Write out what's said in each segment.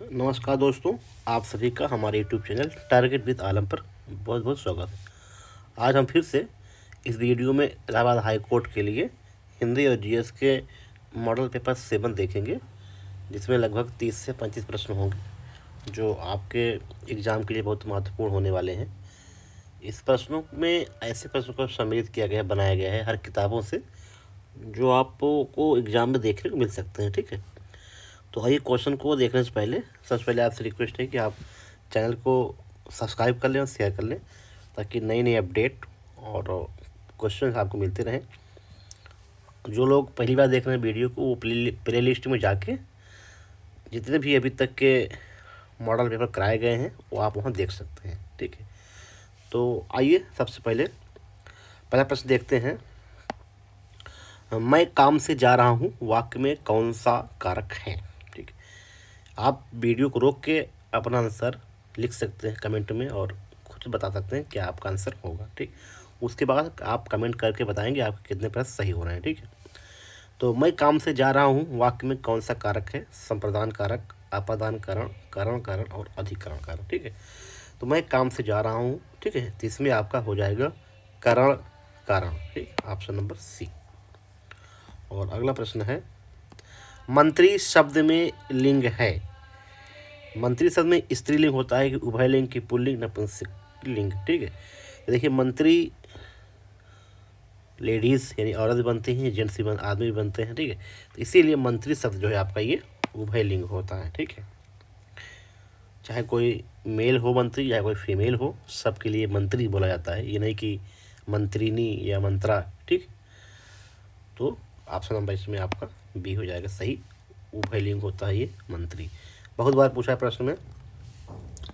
नमस्कार दोस्तों, आप सभी का हमारे यूट्यूब चैनल टारगेट विद आलम पर बहुत बहुत स्वागत है। आज हम फिर से इस वीडियो में इलाहाबाद हाई कोर्ट के लिए हिंदी और जीएस के मॉडल पेपर 7 देखेंगे, जिसमें लगभग 30 से 35 प्रश्न होंगे जो आपके एग्ज़ाम के लिए बहुत महत्वपूर्ण होने वाले हैं। इस प्रश्नों में ऐसे प्रश्नों को सम्मिलित किया गया है, बनाया गया है हर किताबों से, जो आपको एग्ज़ाम में देखने को मिल सकते हैं। ठीक है, तो आइए क्वेश्चन को देखने से पहले सबसे पहले आपसे रिक्वेस्ट है कि आप चैनल को सब्सक्राइब कर लें और शेयर कर लें, ताकि नई नई अपडेट और क्वेश्चन आपको मिलते रहें। जो लोग पहली बार देख रहे हैं वीडियो को, वो प्ले लिस्ट में जाके जितने भी अभी तक के मॉडल पेपर कराए गए हैं वो आप वहाँ देख सकते हैं। ठीक है, तो आइए सबसे पहले पहला प्रश्न देखते हैं। मैं काम से जा रहा हूँ, वाक्य में कौन सा कारक है? ठीक है, आप वीडियो को रोक के अपना आंसर लिख सकते हैं कमेंट में और खुद बता सकते हैं क्या आपका आंसर होगा। ठीक, उसके बाद आप कमेंट करके बताएंगे आपके कितने प्रश्न सही हो रहे हैं। ठीक है, तो मैं काम से जा रहा हूँ, वाक्य में कौन सा कारक है? संप्रदान कारक, अपादान कारण, कारण कारण और अधिकरण कारण। ठीक है, तो मैं काम से जा रहा हूँ। ठीक है, तो इसमें आपका हो जाएगा कारण कारण। ठीक, ऑप्शन नंबर सी। और अगला प्रश्न है, मंत्री शब्द में लिंग है। मंत्री शब्द में स्त्रीलिंग होता है कि उभयलिंग की पुल्लिंग नपुंसकलिंग? ठीक है, तो देखिए मंत्री लेडीज़ यानी औरत भी बनती हैं, जेंट्स भी आदमी भी बनते हैं। ठीक है, तो इसीलिए मंत्री शब्द जो है आपका ये उभयलिंग होता है। ठीक है, चाहे कोई मेल हो मंत्री, चाहे कोई फीमेल हो, सबके लिए मंत्री बोला जाता है, ये नहीं कि मंत्रिनी या मंत्रा। ठीक, तो ऑप्शन नंबर इसमें आपका बी हो जाएगा सही, उभयलिंग होता है ये मंत्री। बहुत बार पूछा है प्रश्न में।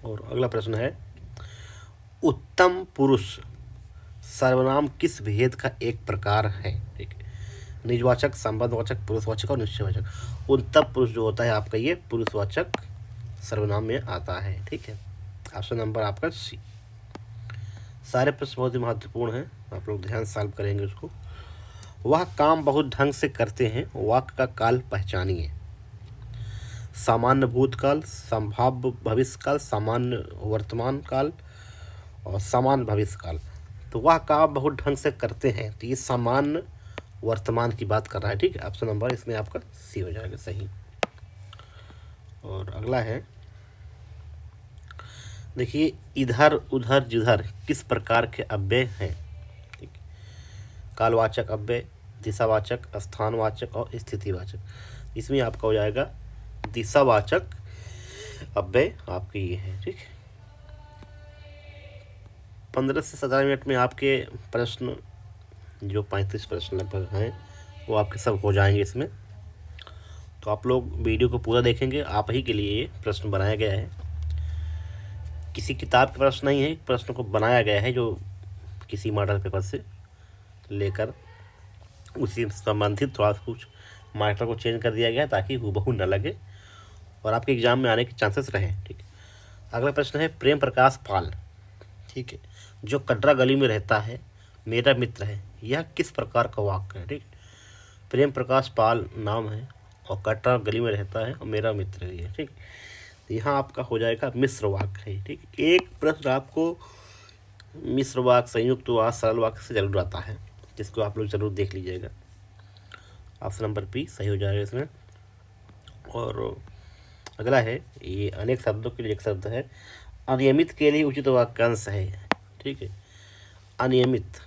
और अगला प्रश्न है, उत्तम पुरुष सर्वनाम किस भेद का एक प्रकार है? ठीक है, निजवाचक, संबंधवाचक, पुरुषवाचक और निश्चयवाचक। उत्तम पुरुष जो होता है आपका ये पुरुषवाचक सर्वनाम में आता है। ठीक है, ऑप्शन नंबर आपका सी। सारे प्रश्न बहुत ही महत्वपूर्ण हैं, आप लोग ध्यान से सॉल्व करेंगे उसको। वह काम बहुत ढंग से करते हैं, वाक्य का काल पहचानिए। सामान्य भूतकाल, संभाव्य भविष्यकाल, सामान्य वर्तमान काल और सामान्य भविष्यकाल। तो वह काम बहुत ढंग से करते हैं, तो ये सामान्य वर्तमान की बात कर रहा है। ठीक है, ऑप्शन नंबर इसमें आपका सी हो जाएगा सही। और अगला है, देखिए इधर उधर जिधर किस प्रकार के अव्यय हैं? ठीक, कालवाचक अव्यय, दिशावाचक, स्थानवाचक और स्थितिवाचक। इसमें आपका हो जाएगा दिशावाचक अव्यय आपके ये है। ठीक, 15 से 17 मिनट में आपके प्रश्न, जो 35 प्रश्न लगभग हैं, वो आपके सब हो जाएंगे इसमें। तो आप लोग वीडियो को पूरा देखेंगे, आप ही के लिए ये प्रश्न बनाया गया है, किसी किताब के प्रश्न नहीं है, प्रश्न को बनाया गया है जो किसी मॉडल पेपर से लेकर उसी संबंधित थोड़ा कुछ मास्टर को चेंज कर दिया गया है, ताकि हूबहू न लगे और आपके एग्जाम में आने के चांसेस रहें। ठीक, अगला प्रश्न है, प्रेम प्रकाश पाल, ठीक है, जो कटरा गली में रहता है, मेरा मित्र है, यह किस प्रकार का वाक्य है? ठीक, प्रेम प्रकाश पाल नाम है और कटरा गली में रहता है और मेरा मित्र भी है। ठीक, तो यहाँ आपका हो जाएगा मिश्र वाक्य है। ठीक, एक प्रश्न आपको मिश्र वाक्य, संयुक्त वाक्य, सरल वाक्य से जरूर आता है, जिसको आप लोग जरूर देख लीजिएगा। ऑप्शन नंबर बी सही हो जाएगा इसमें। और अगला है, ये अनेक शब्दों के लिए एक शब्द है, अनियमित के लिए उचित वाक्यांश है। ठीक है, अनियमित,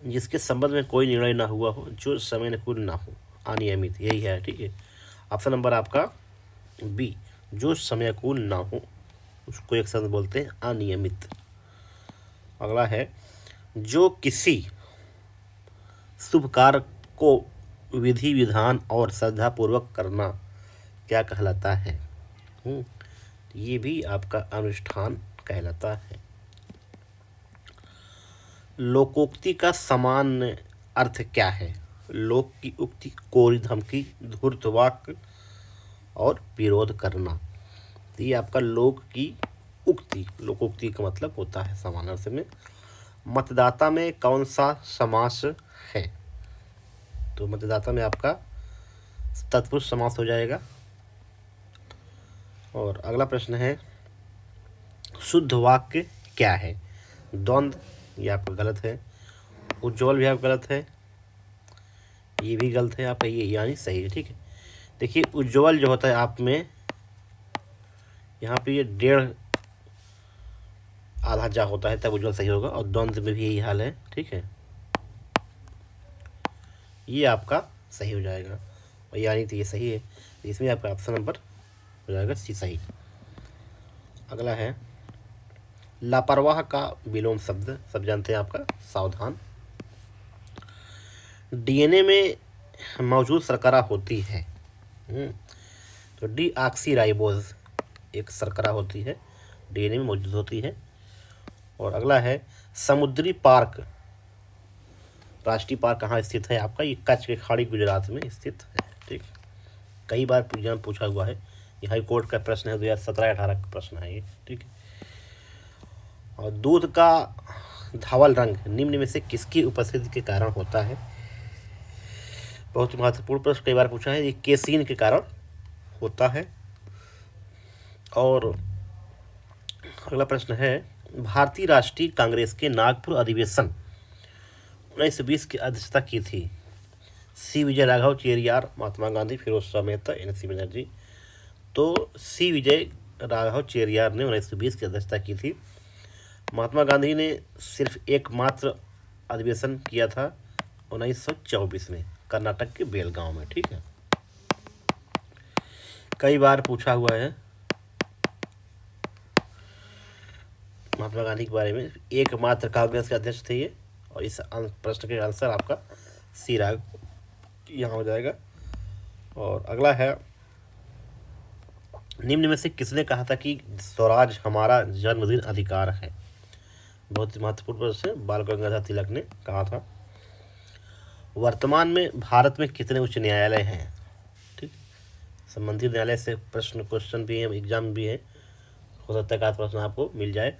जिसके संबंध में कोई निर्णय ना हुआ हो, जो समय अनुकूल ना हो, अनियमित यही है। ठीक है, ऑप्शन नंबर आपका बी, जो समयानुकूल ना हो उसको एक शब्द बोलते हैं अनियमित। अगला है, जो किसी शुभ कार्य को विधि विधान और श्रद्धापूर्वक करना क्या कहलाता है? ये भी आपका अनुष्ठान कहलाता है। लोकोक्ति का सामान्य अर्थ क्या है? लोक की उक्ति, कोरी धमकी, धूर्त वाक्य और विरोध करना। तो ये आपका लोक की उक्ति, लोकोक्ति का मतलब होता है सामान्य अर्थ में। मतदाता में कौन सा समास है? तो मतदाता में आपका तत्पुरुष समास हो जाएगा। और अगला प्रश्न है, शुद्ध वाक्य क्या है? द्वंद्व, ये आपका गलत है। उज्ज्वल भी आपका गलत है, ये भी गलत है आपका, ये यानी सही है। ठीक है, देखिए उज्ज्वल जो होता है आप में यहाँ पे ये डेढ़ आधा जा होता है, तब उज्ज्वल सही होगा। और द्वंद्व में भी यही हाल है। ठीक है, ये आपका सही हो जाएगा, और यानी तो ये सही है, इसमें आपका ऑप्शन नंबर हो जाएगा सी सही। अगला है, लापरवाह का विलोम शब्द सब जानते हैं आपका सावधान। डीएनए में मौजूद शर्करा होती है, तो डीऑक्सीराइबोज एक शर्करा होती है, डीएनए में मौजूद होती है। और अगला है, समुद्री पार्क, राष्ट्रीय पार्क कहाँ स्थित है आपका? ये कच्छ के खाड़ी गुजरात में स्थित है। ठीक, कई बार एग्जाम पूछा हुआ है, ये हाई कोर्ट का प्रश्न है, 2017-18 का प्रश्न है ये। ठीक है, और दूध का धवल रंग निम्न में से किसकी उपस्थिति के कारण होता है? बहुत महत्वपूर्ण प्रश्न, कई बार पूछा है। ये केसीन के कारण होता है। और अगला प्रश्न है, भारतीय राष्ट्रीय कांग्रेस के नागपुर अधिवेशन 1920 की अध्यक्षता की थी? सी विजय राघव चेरियार, महात्मा गांधी, फिरोज शाह मेहता, एन.सी. बनर्जी। तो सी विजय राघव चेरियार ने 1920 की अध्यक्षता की थी। महात्मा गांधी ने सिर्फ एकमात्र अधिवेशन किया था 1924 में, कर्नाटक के बेलगांव में। ठीक है, कई बार पूछा हुआ है महात्मा गांधी के बारे में, एकमात्र कांग्रेस के अध्यक्ष थे ये। और इस प्रश्न के आंसर आपका सी राग यहाँ हो जाएगा। और अगला है, निम्न में से किसने कहा था कि स्वराज हमारा जन्मदिन अधिकार है? बहुत ही महत्वपूर्ण प्रश्न है, बाल गंगाधर तिलक ने कहा था। वर्तमान में भारत में कितने उच्च न्यायालय हैं? ठीक, संबंधित न्यायालय से प्रश्न क्वेश्चन भी है, एग्जाम भी है, हो सकता है कि प्रश्न आपको मिल जाए।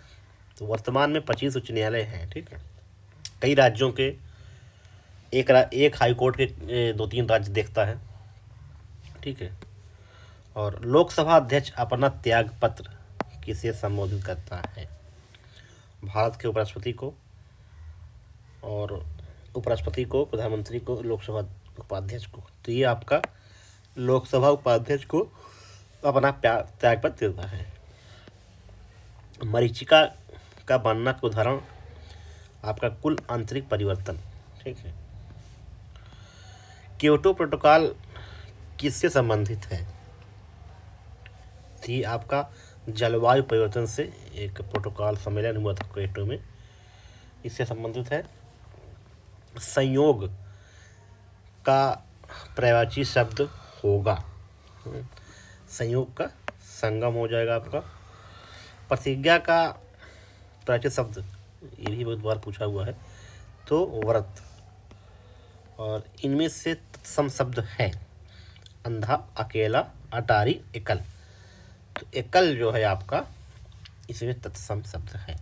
तो वर्तमान में 25 उच्च न्यायालय हैं। ठीक है, कई राज्यों के एक हाई कोर्ट के 2-3 राज्य देखता है। ठीक है, और लोकसभा अध्यक्ष अपना त्याग पत्र किसे संबोधित करता है? भारत के उपराष्ट्रपति को, और उपराष्ट्रपति को, प्रधानमंत्री को, लोकसभा उपाध्यक्ष को। तो ये आपका लोकसभा उपाध्यक्ष को अपना त्याग पत्र देता है। मरीचिका का बनना का उदाहरण आपका कुल आंतरिक परिवर्तन। ठीक है, क्योटो प्रोटोकॉल किससे संबंधित है? थी आपका जलवायु परिवर्तन से एक प्रोटोकॉल सम्मेलन हुआ था क्योटो में, इससे संबंधित है। संयोग का पर्यायवाची शब्द होगा, संयोग का संगम हो जाएगा आपका। प्रतिज्ञा का पर्यायवाची शब्द, ये भी बहुत बार पूछा हुआ है, तो व्रत। और इनमें से तत्सम शब्द है अंधा, अकेला, अटारी, एकल। तो एकल जो है आपका, इसमें तत्सम शब्द है।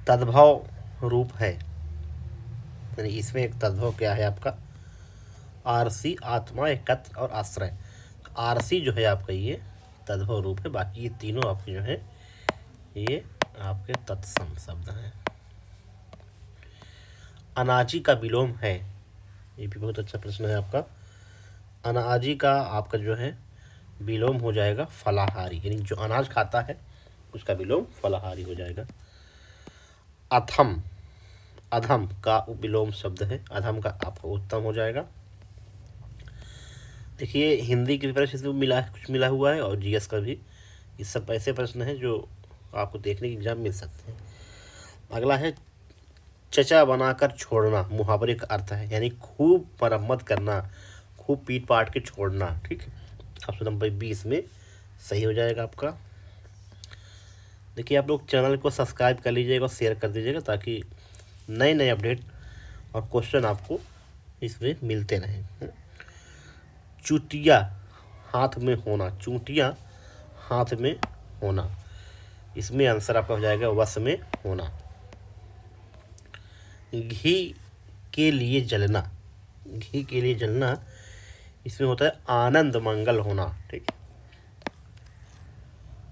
तद्भव रूप है, यानी इसमें एक तद्भव क्या है आपका? आरसी, आत्मा, एकत्र और आश्रय। आरसी जो है आपका ये तद्भव रूप है, बाकी ये तीनों आपके जो है ये आपके तत्सम शब्द हैं। अनाजी का विलोम है, ये भी बहुत अच्छा प्रश्न है आपका। अनाजी का आपका जो है विलोम हो जाएगा फलाहारी, यानी जो अनाज खाता है उसका विलोम फलाहारी हो जाएगा। अथम, अधम का विलोम शब्द है, अधम का आपका उत्तम हो जाएगा। देखिए हिंदी की प्रिपरेशन से कुछ मिला हुआ है, और जीएस का भी। ये सब ऐसे प्रश्न हैं जो आपको देखने के एग्जाम मिल सकते हैं। अगला है, चचा बनाकर छोड़ना मुहावरे का अर्थ है, यानी खूब मरम्मत करना, खूब पीट पाट के छोड़ना। ठीक है, ऑप्शन नंबर 20 में सही हो जाएगा आपका। देखिए आप लोग चैनल को सब्सक्राइब कर लीजिएगा और शेयर कर दीजिएगा, ताकि नए नए अपडेट और क्वेश्चन आपको इसमें मिलते रहें। चूटिया हाथ में होना, चूटियाँ हाथ में होना, इसमें आंसर आपका हो जाएगा वश में होना। घी के लिए जलना, घी के लिए जलना, इसमें होता है आनंद मंगल होना। ठीक है,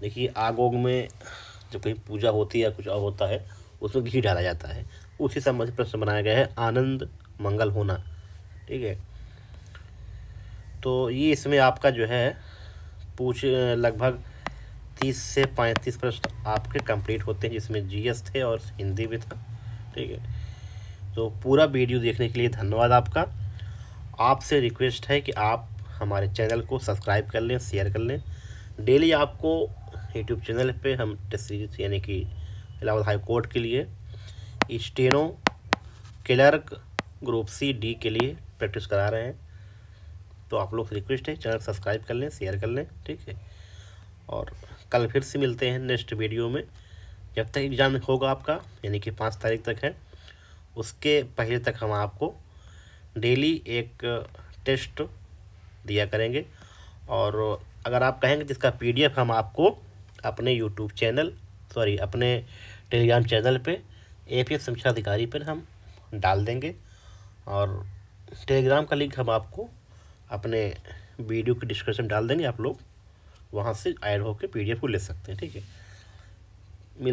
देखिए आग ओग में जब कहीं पूजा होती है या कुछ और होता है उसमें घी डाला जाता है, उसी संबंधित प्रश्न बनाया गया है, आनंद मंगल होना। ठीक है, तो ये इसमें आपका जो है पूछ लगभग 30 से 35 प्रश्न आपके कंप्लीट होते हैं, जिसमें जीएस थे और हिंदी भी था। ठीक है, तो पूरा वीडियो देखने के लिए धन्यवाद आपका। आपसे रिक्वेस्ट है कि आप हमारे चैनल को सब्सक्राइब कर लें, शेयर कर लें। डेली आपको यूट्यूब चैनल पे हम टेस्ट सीरीज यानी कि इलाहाबाद हाई कोर्ट के लिए, steno, clerk, group C D के लिए प्रैक्टिस करा रहे हैं। तो आप लोग से रिक्वेस्ट है चैनल सब्सक्राइब कर लें, शेयर कर लें। ठीक है, और कल फिर से मिलते हैं नेक्स्ट वीडियो में। जब तक एग्ज़ाम होगा आपका यानी कि 5 तारीख तक है, उसके पहले तक हम आपको डेली एक टेस्ट दिया करेंगे। और अगर आप कहेंगे तो इसका पीडीएफ हम आपको अपने यूट्यूब चैनल अपने टेलीग्राम चैनल पे एपीएस समीक्षा अधिकारी पर हम डाल देंगे, और टेलीग्राम का लिंक हम आपको अपने वीडियो के डिस्क्रिप्शन डाल देंगे। आप लोग वहाँ से ऐड होकर पीडीएफ को ले सकते हैं। ठीक है।